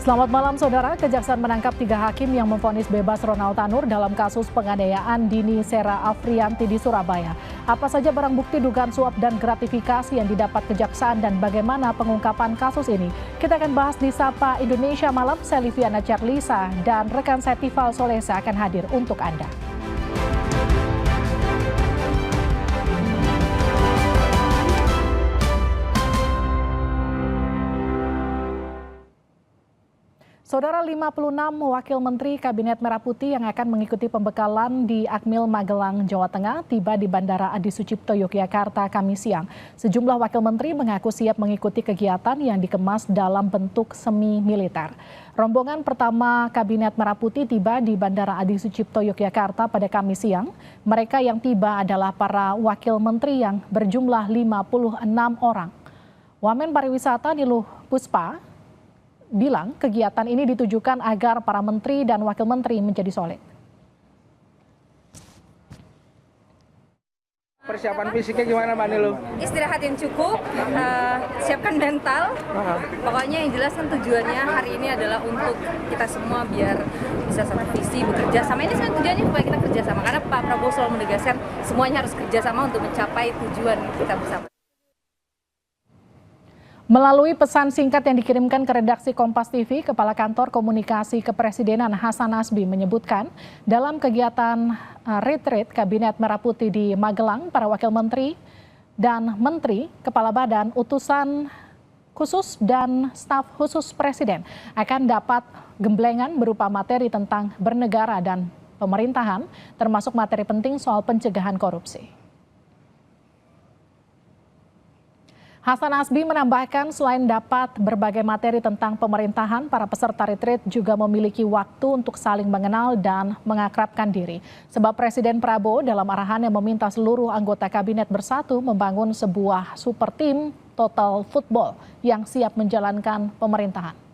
Selamat malam saudara, Kejaksaan menangkap 3 hakim yang memvonis bebas Ronald Tanur dalam kasus penganiayaan Dini Sera Afrianti di Surabaya. Apa saja barang bukti dugaan suap dan gratifikasi yang didapat Kejaksaan dan bagaimana pengungkapan kasus ini? Kita akan bahas di Sapa Indonesia Malam. Saya Liviana Charlisa dan rekan saya Tifal Solesa akan hadir untuk Anda. Saudara, 56 wakil menteri Kabinet Merah Putih yang akan mengikuti pembekalan di Akmil Magelang, Jawa Tengah tiba di Bandara Adi Sucipto, Yogyakarta, Kamis siang. Sejumlah wakil menteri mengaku siap mengikuti kegiatan yang dikemas dalam bentuk semi militer. Rombongan pertama Kabinet Merah Putih tiba di Bandara Adi Sucipto, Yogyakarta pada Kamis siang. Mereka yang tiba adalah para wakil menteri yang berjumlah 56 orang. Wamen Pariwisata Niluh Puspa bilang kegiatan ini ditujukan agar para menteri dan wakil menteri menjadi solid. Persiapan fisiknya gimana Mbak Nilu? Istirahat yang cukup, siapkan mental. Pokoknya yang jelas kan tujuannya hari ini adalah untuk kita semua biar bisa satu visi, bekerja sama. Ini sebenarnya tujuannya supaya kita kerja sama. Karena Pak Prabowo selalu menegaskan semuanya harus kerja sama untuk mencapai tujuan kita bersama. Melalui pesan singkat yang dikirimkan ke redaksi Kompas TV, Kepala Kantor Komunikasi Kepresidenan Hasan Nasbi menyebutkan dalam kegiatan retreat Kabinet Merah Putih di Magelang, para wakil menteri dan menteri, kepala badan, utusan khusus dan staf khusus Presiden akan dapat gemblengan berupa materi tentang bernegara dan pemerintahan, termasuk materi penting soal pencegahan korupsi. Hasan Nasbi menambahkan selain dapat berbagai materi tentang pemerintahan, para peserta retreat juga memiliki waktu untuk saling mengenal dan mengakrabkan diri. Sebab Presiden Prabowo dalam arahannya meminta seluruh anggota kabinet bersatu membangun sebuah super tim total football yang siap menjalankan pemerintahan.